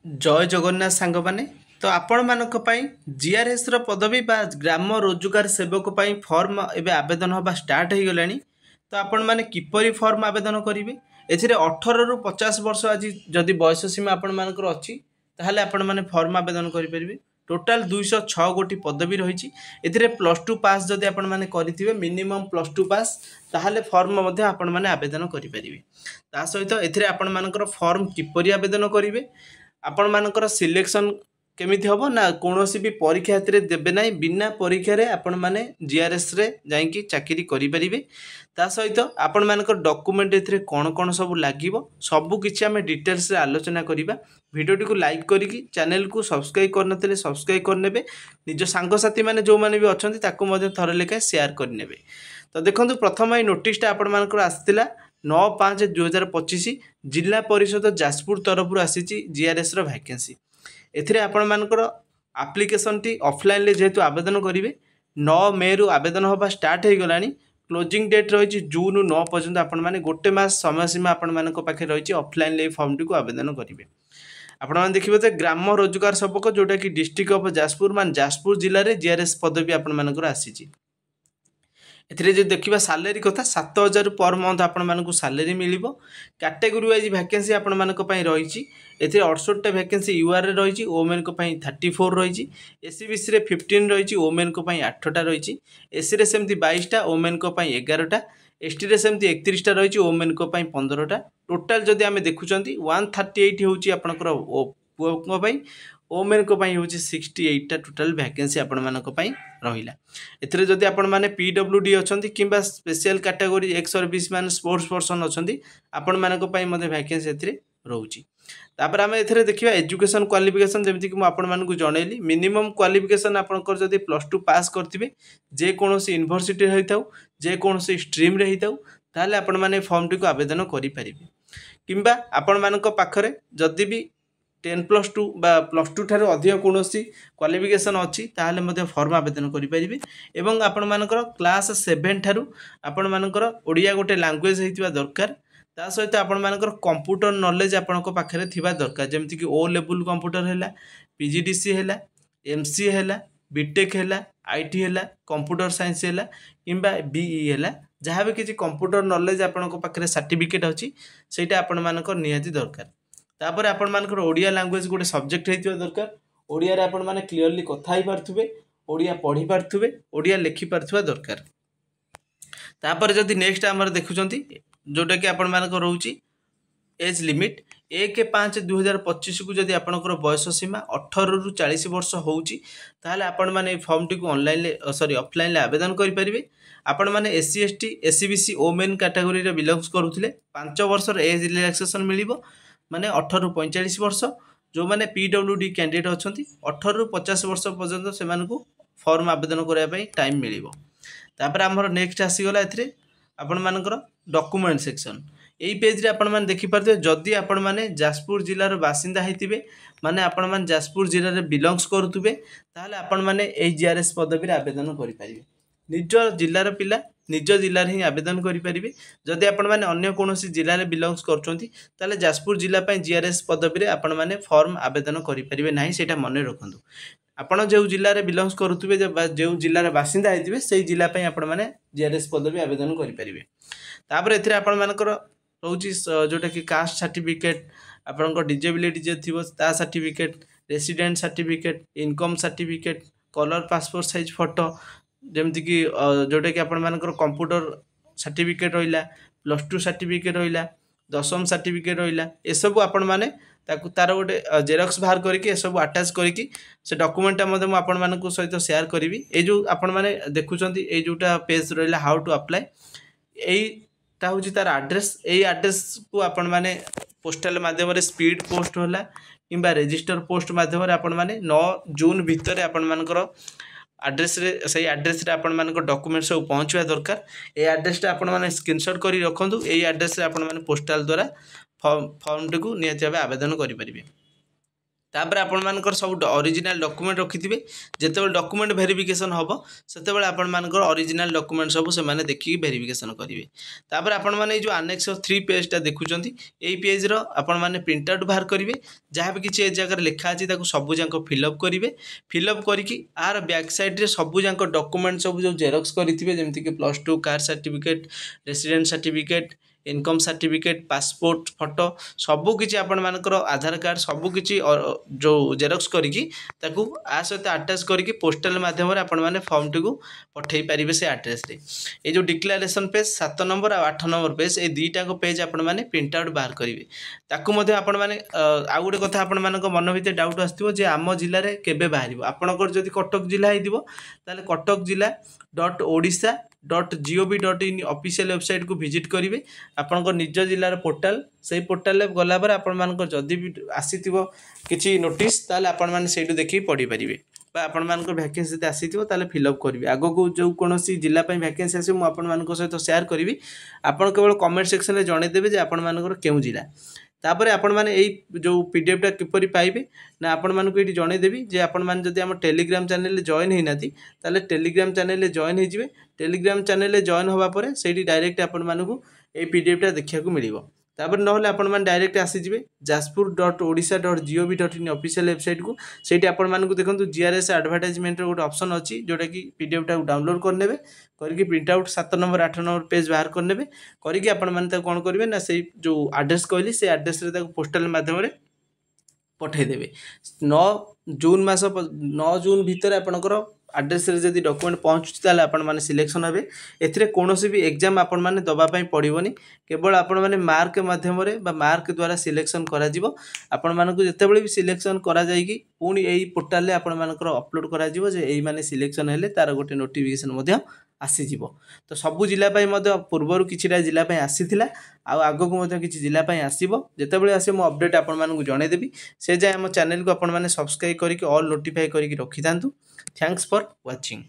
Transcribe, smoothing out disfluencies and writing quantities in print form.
जय जगन्नाथ सांग माने तो आपण मानक पई जीआरएस रो पदवी बा ग्राम रोजगार सेवक पई फॉर्म एबे आवेदन होबा स्टार्ट हो गलानी। तो आपण माने किपरि फॉर्म आवेदन करिवे एथिरे 18 रु 50 वर्ष आज जदि बयस सीमा आपण मानकर अछि ताहाले आपण माने फॉर्म आवेदन करि परिबे। टोटाल 206 गोटी पदवी रही एथिरे +2 पास जदि आपण माने करिथिबे मिनिमम +2 पास ताहाले फॉर्म मध्ये आपण माने आवेदन करि परिबे। ता सहित एथिरे आपण मानकर फॉर्म किपरि आवेदन करिवे आपण मानकर सिलेक्शन केमिति हबो ना कोनोसी भी परीक्षा हेतरे देबे नाही बिना परीक्षा रे आपण माने जीआरएस रे जाईकी चाकरी करि परिबे। ता सहित आपण मानकर डॉक्यूमेंट एथिरे कोन कोन सब लागिवो सब किछि हमें डिटेल्स रे आलोचना करिबा। वीडियो को लाइक करिकी चैनल को सब्सक्राइब करनतले सब्सक्राइब करनेबे निज सांग साथी माने जो माने भी अछंती ताको मध्ये थरे लेके शेयर करनेबे। तो देखंतु प्रथम आई नोटिसटा आपण मानकर आस्तिला 9/5/2025 जिला परिषद जाजपुर तरफ आसी जीआरएस रो वैकेंसी एथिरे आपण मानकर एप्लिकेशन टी ऑफलाइन ले जेहेतु आवेदन करिवे 9 मे रु आवेदन होबा स्टार्ट हो गलानी। क्लोजिंग डेट रही जून 9 पर्यंत आपण माने गोटे मास समय सीमा आपण मानक पाखे रही ऑफलाइन ले फॉर्म टी को आवेदन करिवे। आपण माने देखिबे तो ग्राम रोजगार सेवक जोटा कि डिस्ट्रिक्ट ऑफ जाजपुर मान जाजपुर जिले में जीआरएस पदवी आपण मानकर आसी। एथिरे जो देखिबा सैलरी कथा 7000 पर मंथ आपण मानकु सैलरी मिलिबो। कैटेगरी वाइज वैकेंसी आपण मानक पई रहिछि एथिरे 68 टा वैकेंसी यूआर रे रहिछि वोमेन को पई 34 रहिछि एससीबीसी रे 15 रहिछि वोमेन को पई 8 टा रहिछि एससी रे सेमति 22 टा वोमेन को पई 11 टा एसटी रे सेमति 31 टा रहिछि वोमेन को पई 15 टा टोटल जदि आमे देखुचंती 138 होउछि आपनकर पुओ को पई वोमेन को पई होउछि 68 टा टोटल वैकेंसी आपण मानक पई रहिला। एथिरे जदि आपण माने पीडब्ल्यूडी अछंती किंबा special category ex service man sports person अछंती आपण मानक पई मध्ये वैकेंसी एथिरे रहउची। तापर आमे एथिरे देखिबा एजुकेशन क्वालिफिकेशन जेमति कि म आपण मानकु जणैली मिनिमम क्वालिफिकेशन आपनकर जदि +2 पास करथिबे जे कोनोसी यूनिवर्सिटी रे हेताउ जे कोनोसी स्ट्रीम रे हेताउ ताले आपण माने फॉर्म टी को आवेदन करि परिबे। किंबा आपण मानक पाखरे जदि भी 10+2 बा +2 ठारो अधिक कोनोसी क्वालिफिकेशन अछि ताहाले मध्ये फॉर्म आवेदन करि परिबे। एवं आपण मानकर क्लास 7 ठारू आपण मानकर ओडिया गोटे लैंग्वेज हेतिबा दरकार। ता सहित आपण मानकर कंप्यूटर नॉलेज आपनको पाखरे थिबा दरकार जेमति कि ओ लेवल कंप्यूटर हैला पीजीडीसी हैला एमसी हैला बीटेक हैला आईटी हैला कंप्यूटर साइंस हैला किंबा बीई हैला जहाँ भी किसी कंप्यूटर नॉलेज आपनको पाखरे सर्टिफिकेट अछि सेटा आपण मानकर निहाती दरकार। तापर आपण मानकर ओडिया लैंग्वेज गोटे सब्जेक्ट हेतिबा दरकार ओडिया रे आपण माने क्लियरली कथा ही पारथुबे ओडिया पढ़ी पारथुबे ओडिया लिखि पारथुबा दरकार। तापर जदि नेक्स्ट हमर देखुचंती जोटा कि आपण मानक रहउची एज लिमिट 1/5/2025 को जदि आपनकर बयस सीमा 18 रु 40 वर्ष होउची ताहाले आपण माने फॉर्म टी को ऑनलाइन ले सॉरी ऑफलाइन ले आवेदन करि परिबे। आपण माने SC ST SCBC women category रे बिलोंग्स करूथिले 5 वर्ष रे एज रिलैक्सेशन मिलिबो माने 18 रु 45 वर्ष। जो माने पीडब्ल्यूडी कैंडिडेट अछंती 18 रु 50 वर्ष पर्यंत से मानकु फॉर्म आवेदन करबा पई टाइम मिलिबो। तापर हमर नेक्स्ट आसी गला एथिरे आपण मानकर डॉक्यूमेंट सेक्शन एई पेज रे आपण माने देखि पारते जदि आपण माने जाजपुर जिल्ला रो बासिंदा हेतिबे माने आपण माने जाजपुर जिल्ला रे बिलोंग्स करूतबे ताहाले आपण माने एई जीआरएस पदवी रे आवेदन करि परिबे। निज जिल्ला रो पिला निज जिल्ला रे ही आवेदन करि परिबे। जदि आपण माने अन्य कोनोसी जिल्ला रे बिलोंग्स करचंती ताले जाजपुर जिल्ला पई जीआरएस पदवी रे आपण माने फॉर्म आवेदन करि परिबे नाही सेटा मने रखंतु। आपण जो जिल्ला रे बिलोंग्स करूतबे जो जिल्ला रे बासिंदा हेतिबे सेई जिल्ला पई आपण माने जीआरएस पदवी आवेदन करि परिबे। तापर एथिरे आपण मानकर रहउची जोटा कि कास्ट सर्टिफिकेट आपनकर डिजेबिलिटी जे थिबो ता certificate resident certificate income certificate colour passport size photo जेमति कि जोटा कि आपण मानकर कंप्यूटर सर्टिफिकेट रहिला +2 सर्टिफिकेट रहिला दशम सर्टिफिकेट रहिला ए सब आपण माने ताकू तार गोटे जेरक्स बाहर करके ए सब अटैच करके से डॉक्यूमेंट मध्ये मु आपण मानकु सहित शेयर करिवि। ए जो आपण माने देखुचंती ए जोटा पेज रहिला हाउ टू अप्लाई एटा हूँ तार आड्रेस यही आड्रेस को आपण माने पोस्टाल माध्यम स्पीड पोस्ट होला किंबा रजिस्टर पोस्ट माध्यम आपण माने 9 जून भितर आपण मानकर आड्रेस रे सही आड्रेस रे आपण मानकर डॉक्यूमेंट सब पहुंचवा दरकार। ए आड्रेस टा आपण माने स्क्रीनशॉट करी रखंतु एही आड्रेस रे आपण माने पोस्टाल द्वारा फॉर्म टी को नियत भाबे आवेदन करि परिबे। तापर आपण मानकर सब ओरिजिनल डॉक्यूमेंट रखिथिबे जेतेबेले डॉक्यूमेंट वेरिफिकेशन हबो सेतेबेले आपण मानकर ओरिजिनल डॉक्यूमेंट सब से माने देखि वेरिफिकेशन करिवे। तापर आपण माने जो एनेक्स 3 पेज ता देखुचंती एई पेज रो आपण माने प्रिंट आउट बाहर करिवे जहाँ भी किछि ए जगह लिखा अछि ताको सब जांको फिलअप करिवे। फिलअप करिकि आर बैक साइड रे सब जांको डॉक्यूमेंट सब जो जेरॉक्स करिथिबे जेमति कि +2 car certificate resident certificate income certificate passport photo सबू किछि आपण मानकर आधार कार्ड सबू किछि जो जेरॉक्स करिकि ताकू आ सहित अटैच करिकि पोस्टल माध्यम रे आपण माने फॉर्म टिकू पठेई परिबे से एड्रेस रे। ए जो डिक्लेरेशन पेज 7 नंबर और 8 नंबर पेज ए दुईटा को पेज आपण माने प्रिंट आउट बाहर करिवे। ताकू मध्ये आपण माने आ गुटे कथा आपण मानको मन भितर डाउट आस्तिबो जे आम जिल्ला रे केबे बाहरिबो आपनकर जदि कटक जिल्ला हेदिबो ताले कटक जिल्ला .odisha.gov.in ऑफिशियल वेबसाइट को विजिट करिवे आपनकर निज जिल्लार पोर्टल से पोर्टल गला पर आपण मानकर जदि भी आसीथिबो किछि नोटिस ताले आपण माने सेटु देखि पढी परिवे बा आपण मानकर वैकेंसी ते आसीथिबो ताले फिलअप करिवे। आगो को जो कोनोसी जिल्ला पय वैकेंसी आसी मु आपण मानकर सहित शेयर करिवि आपण केवल कमेंट सेक्शन रे जणे देबे जे आपण मानकर केउ जिल्ला तापरे आपण माने एई जो पीडीएफ टा किपरि पाइबे ना आपण मानको एटी जणे देबी जे आपण माने जदि हम टेलीग्राम चैनल रे जॉइन हेइ नाती ताले टेलीग्राम चैनल रे जॉइन हे जिवे। टेलीग्राम चैनल रे जॉइन होबा परे सेठी डायरेक्ट आपण मानको एई पीडीएफ टा देखिया को मिलिबो। तापर नहले आपण माने डायरेक्ट आसी जिवे jaspur.odisha.gov.in ऑफिशियल वेबसाइट को सेठी आपण मानको देखंतु जीआरएस एडवर्टाइजमेंट रो गोटे ऑप्शन अछि जोटा कि पीडीएफ टा डाउनलोड कर नेबे करके print out 7 number 8 number page बाहर कर नेबे करके आपण माने ता कोन करबे ना सेई जो एड्रेस कहली से एड्रेस रे ताको पोस्टल माध्यम रे पठे देबे। 9 जून मास 9 जून भीतर आपनकर एड्रेस रे जदि डॉक्यूमेंट पहुंचुची ताले आपण माने सिलेक्शन हेबे। एथिरे कोनोसी भी एग्जाम आपण माने दबा पई पड़िबोनी केवल आपण माने मार्क माध्यम रे बा मार्क द्वारा सिलेक्शन करा जिवो। आपण मानको जतेबेले भी सिलेक्शन करा जायकी पुनी एई पोर्टल रे आपण मानकर अपलोड करा जिवो जे एई माने सिलेक्शन हेले तार गोटे नोटिफिकेशन मध्य आसी जिवो। तो सबु जिला पई मध्य पूर्वरु किछिटा जिला पई आसीथिला आ आगो को मध्य किछि जिला पई आसीबो जतेबेले आसे मो अपडेट आपण मानको जणे देबी से जाय हम चैनल को आपण माने सब्सक्राइब करिके ऑल नोटिफाई करिके रखि दांतु। Thanks for watching.